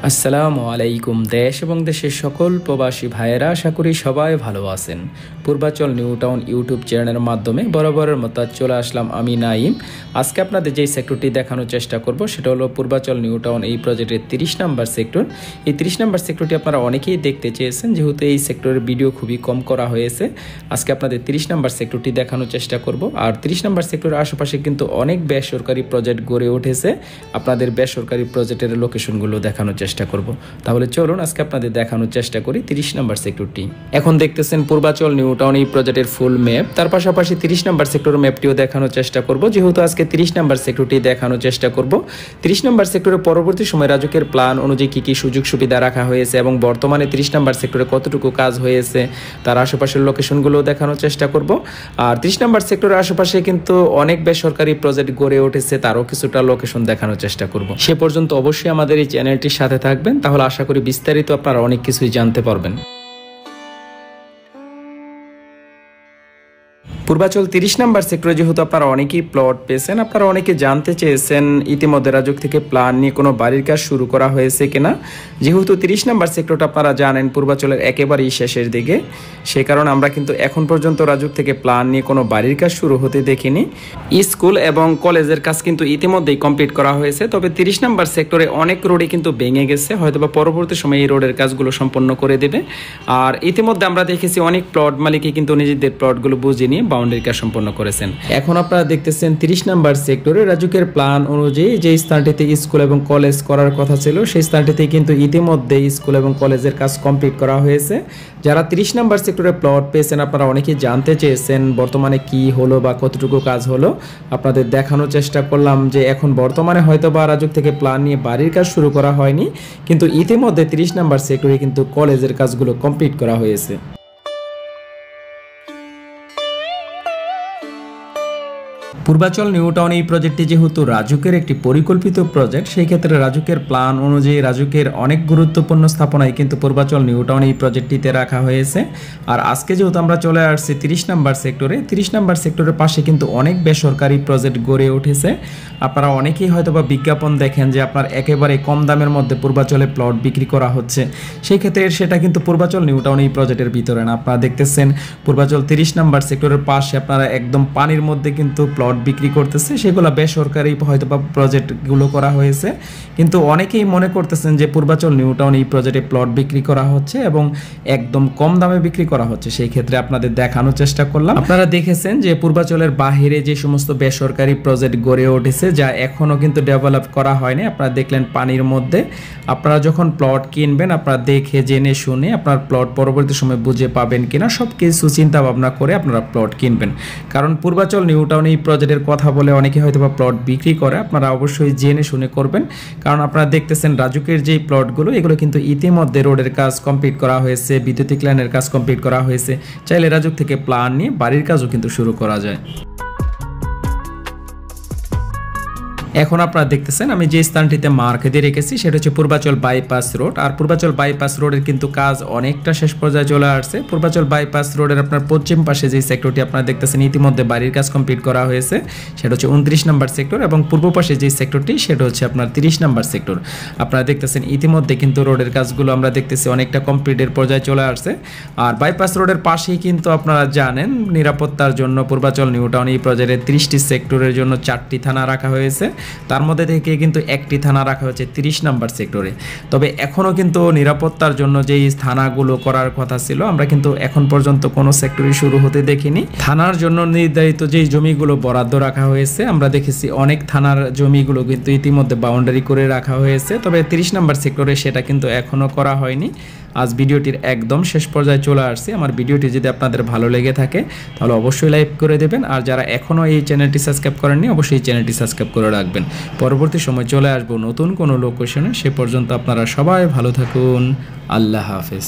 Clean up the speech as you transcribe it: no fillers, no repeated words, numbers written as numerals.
আসসালামু আলাইকুম। দেশ এবং দেশের সকল প্রবাসী ভাইয়েরা, আশা করি সবাই ভালো আছেন। পূর্বাচল নিউ টাউন ইউটিউব চ্যানেলের মাধ্যমে বরাবরের মতো চলে আসলাম আমি নাইম। আজকে আপনাদের যেই সেক্টরটি দেখানোর চেষ্টা করব সেটা হলো পূর্বাচল নিউ টাউন এই প্রজেক্টের 30 নম্বর সেক্টর। এই 30 নম্বর সেক্টরটি আপনারা অনেকেই দেখতে চেয়েছেন, যেহেতু এই সেক্টরের ভিডিও খুবই কম করা হয়েছে। আজকে আপনাদের 30 নম্বর সেক্টরটি দেখানোর চেষ্টা করব। আর 30 নম্বর সেক্টরের আশেপাশে কিন্তু অনেক বেসরকারি প্রজেক্ট গড়ে উঠেছে। আপনাদের বেসরকারি প্রজেক্টের লোকেশনগুলো দেখানোর চেষ্টা করব। তাহলে চলুন আজকে আপনাদের দেখানোর চেষ্টা করি 30 নম্বর সেক্টরটি। এখন দেখতেছেন পূর্বাচল নিউ টাউন এই প্রজেক্টের ফুল ম্যাপ, তার পাশাপাশি 30 নম্বর সেক্টরের ম্যাপটিও দেখানোর চেষ্টা করব। যেহেতু আজকে 30 নম্বর সেক্টরটি দেখানোর চেষ্টা করব, 30 নম্বর সেক্টরের পরবর্তী সময় রাজুকের প্ল্যান অনুযায়ী কী কী সুযোগ সুবিধা রাখা হয়েছে এবং বর্তমানে 30 নম্বর সেক্টরে কতটুকু কাজ হয়েছে তার আশেপাশের লোকেশনগুলো দেখানোর চেষ্টা করব। আর 30 নম্বর সেক্টরের আশেপাশে কিন্তু অনেক বেসরকারি প্রজেক্ট গড়ে উঠেছে, তারও কিছুটা লোকেশন দেখানোর চেষ্টা করব। সে পর্যন্ত অবশ্যই আমাদের এই চ্যানেলটির সাথে থাকবেন, তাহলে আশা করি বিস্তারিত আপনারা অনেক কিছুই জানতে পারবেন। পূর্বাচল 30 নম্বর সেক্টরে যেহেতু আপনারা অনেকেই প্লট পেয়েছেন, আপনারা অনেকে জানতে চেয়েছেন ইতিমধ্যে রাজুক থেকে প্ল্যান নিয়ে কোনো বাড়ির কাজ শুরু করা হয়েছে কিনা। যেহেতু 30 নম্বর সেক্টরটা আপনারা জানেন পূর্বাচলের একেবারেই শেষের দিকে, সে কারণে আমরা কিন্তু এখন পর্যন্ত রাজুক থেকে প্ল্যান নিয়ে কোনো বাড়ির কাজ শুরু হতে দেখিনি। স্কুল এবং কলেজের কাজ কিন্তু ইতিমধ্যেই কমপ্লিট করা হয়েছে, তবে 30 নম্বর সেক্টরে অনেক রোডই কিন্তু ভেঙে গেছে, হয়তোবা পরবর্তী সময়ে এই রোডের কাজগুলো সম্পন্ন করে দেবে। আর ইতিমধ্যে আমরা দেখেছি অনেক প্লট মালিকই কিন্তু নিজেদের প্লটগুলো বুঝে নিয়ে বাউন্ডারি কাজ সম্পন্ন করেছেন। এখন আপনারা দেখতেছেন 30 নম্বর সেক্টরে রাজুকের প্ল্যান অনুযায়ী যে স্থানটিতে স্কুল এবং কলেজ করার কথা ছিল, সেই স্থানটিতে কিন্তু ইতিমধ্যে স্কুল এবং কলেজের কাজ কমপ্লিট করা হয়েছে। যারা 30 নম্বর সেক্টরে প্লট পেয়েছেন, আপনারা অনেকেই জানতে চেয়েছেন বর্তমানে কি হলো বা কতটুকু কাজ হলো। আপনাদের দেখানোর চেষ্টা করলাম যে এখন বর্তমানে হয়তো বা রাজুক থেকে প্ল্যান নিয়ে বাড়ির কাজ শুরু করা হয়নি, কিন্তু ইতিমধ্যে 30 নম্বর সেক্টরে কিন্তু কলেজের কাজগুলো কমপ্লিট করা হয়েছে। পূর্বাচল নিউ টাউন এই প্রজেক্টটি যেহেতু রাজুকের একটি পরিকল্পিত প্রজেক্ট, সেই ক্ষেত্রে রাজুকের প্ল্যান অনুযায়ী রাজুকের অনেক গুরুত্বপূর্ণ স্থাপনায় কিন্তু পূর্বাচল নিউ টাউন এই প্রজেক্টটিতে রাখা হয়েছে। আর আজকে যেহেতু আমরা চলে আসছি 30 নম্বর সেক্টরে, 30 নম্বর সেক্টরের পাশে কিন্তু অনেক বেসরকারি প্রজেক্ট গড়ে উঠেছে। আপনারা অনেকেই হয়তো বা বিজ্ঞাপন দেখেন যে আপনার একেবারে কম দামের মধ্যে পূর্বাচলে প্লট বিক্রি করা হচ্ছে, সেই ক্ষেত্রে সেটা কিন্তু পূর্বাচল নিউ টাউন এই প্রজেক্টের ভিতরে না। আপনারা দেখতেছেন পূর্বাচল 30 নম্বর সেক্টরের পাশে আপনারা একদম পানির মধ্যে কিন্তু প্লট বিক্রি করতেছে, সেগুলো বেসরকারি হয়তো বা প্রজেক্টগুলো করা হয়েছে, কিন্তু অনেকেই মনে করতেছেন যে পূর্বাচল নিউ টাউন এই প্রজেক্টে প্লট বিক্রি করা হচ্ছে এবং একদম কম দামে বিক্রি করা হচ্ছে। সেই ক্ষেত্রে আপনাদের দেখানোর চেষ্টা করলাম। আপনারা দেখেছেন যে পূর্বাচলের বাহিরে যে সমস্ত বেসরকারি প্রজেক্ট গড়ে উঠেছে, যা এখনো কিন্তু ডেভেলপ করা হয়নি। আপনারা দেখলেন পানির মধ্যে। আপনারা যখন প্লট কিনবেন, আপনারা দেখে জেনে শুনে আপনার প্লট পরবর্তী সময় বুঝে পাবেন কিনা সব কিছু চিন্তা ভাবনা করে আপনারা প্লট কিনবেন। কারণ পূর্বাচল নিউ টাউন এই প্রজেক্টের কথা বলে অনেকে হয়তো বা প্লট বিক্রি করে, আপনারা অবশ্যই জেনে শুনে করবেন। কারণ আপনারা দেখতেছেন রাজুকের যেই প্লটগুলো, এগুলো কিন্তু ইতিমধ্যে রোডের কাজ কমপ্লিট করা হয়েছে, বিদ্যুতিক লাইনের কাজ কমপ্লিট করা হয়েছে। চাইলে রাজুক থেকে প্ল্যান নিয়ে বাড়ির কাজও কিন্তু শুরু করা যায়। এখন আপনারা দেখতেছেন আমি যে স্থানটিতে মার্ক দিয়ে রেখেছি সেটা হচ্ছে পূর্বাচল বাইপাস রোড। আর পূর্বাচল বাইপাস রোডের কিন্তু কাজ অনেকটা শেষ পর্যায়ে চলে আসছে। পূর্বাচল বাইপাস রোডের আপনার পশ্চিম পাশে যে সেক্টরটি আপনারা দেখতেছেন ইতিমধ্যে বাড়ির কাজ কমপ্লিট করা হয়েছে, সেটা হচ্ছে 29 নম্বর সেক্টর, এবং পূর্ব পাশে যে সেক্টরটি সেটা হচ্ছে আপনার 30 নম্বর সেক্টর। আপনারা দেখতেছেন ইতিমধ্যে কিন্তু রোডের কাজগুলো আমরা দেখতেছি অনেকটা কমপ্লিটের পর্যায়ে চলে আসছে। আর বাইপাস রোডের পাশেই কিন্তু আপনারা জানেন নিরাপত্তার জন্য পূর্বাচল নিউ টাউন এই প্রজেক্টের 30টি সেক্টরের জন্য 4টি থানা রাখা হয়েছে, তার মধ্যে থেকে কিন্তু একটি থানা রাখা হয়েছে 30 নম্বর সেক্টরে। তবে এখনও কিন্তু নিরাপত্তার জন্য যেই থানাগুলো করার কথা ছিল, আমরা কিন্তু এখন পর্যন্ত কোনো সেক্টরে শুরু হতে দেখিনি। থানার জন্য নির্ধারিত যেই জমিগুলো বরাদ্দ রাখা হয়েছে, আমরা দেখেছি অনেক থানার জমিগুলো কিন্তু ইতিমধ্যে বাউন্ডারি করে রাখা হয়েছে, তবে 30 নম্বর সেক্টরে সেটা কিন্তু এখনও করা হয়নি। আজ ভিডিওটির একদম শেষ পর্যায়ে চলে আসছি। আমার ভিডিওটি যদি আপনাদের ভালো লেগে থাকে তাহলে অবশ্যই লাইক করে দেবেন, আর যারা এখনও এই চ্যানেলটি সাবস্ক্রাইব করেননি অবশ্যই চ্যানেলটি সাবস্ক্রাইব করে রাখবেন। পরবর্তী সময় চলে আসবো নতুন কোনো লোকেশনে। সে পর্যন্ত আপনারা সবাই ভালো থাকুন। আল্লাহ হাফেজ।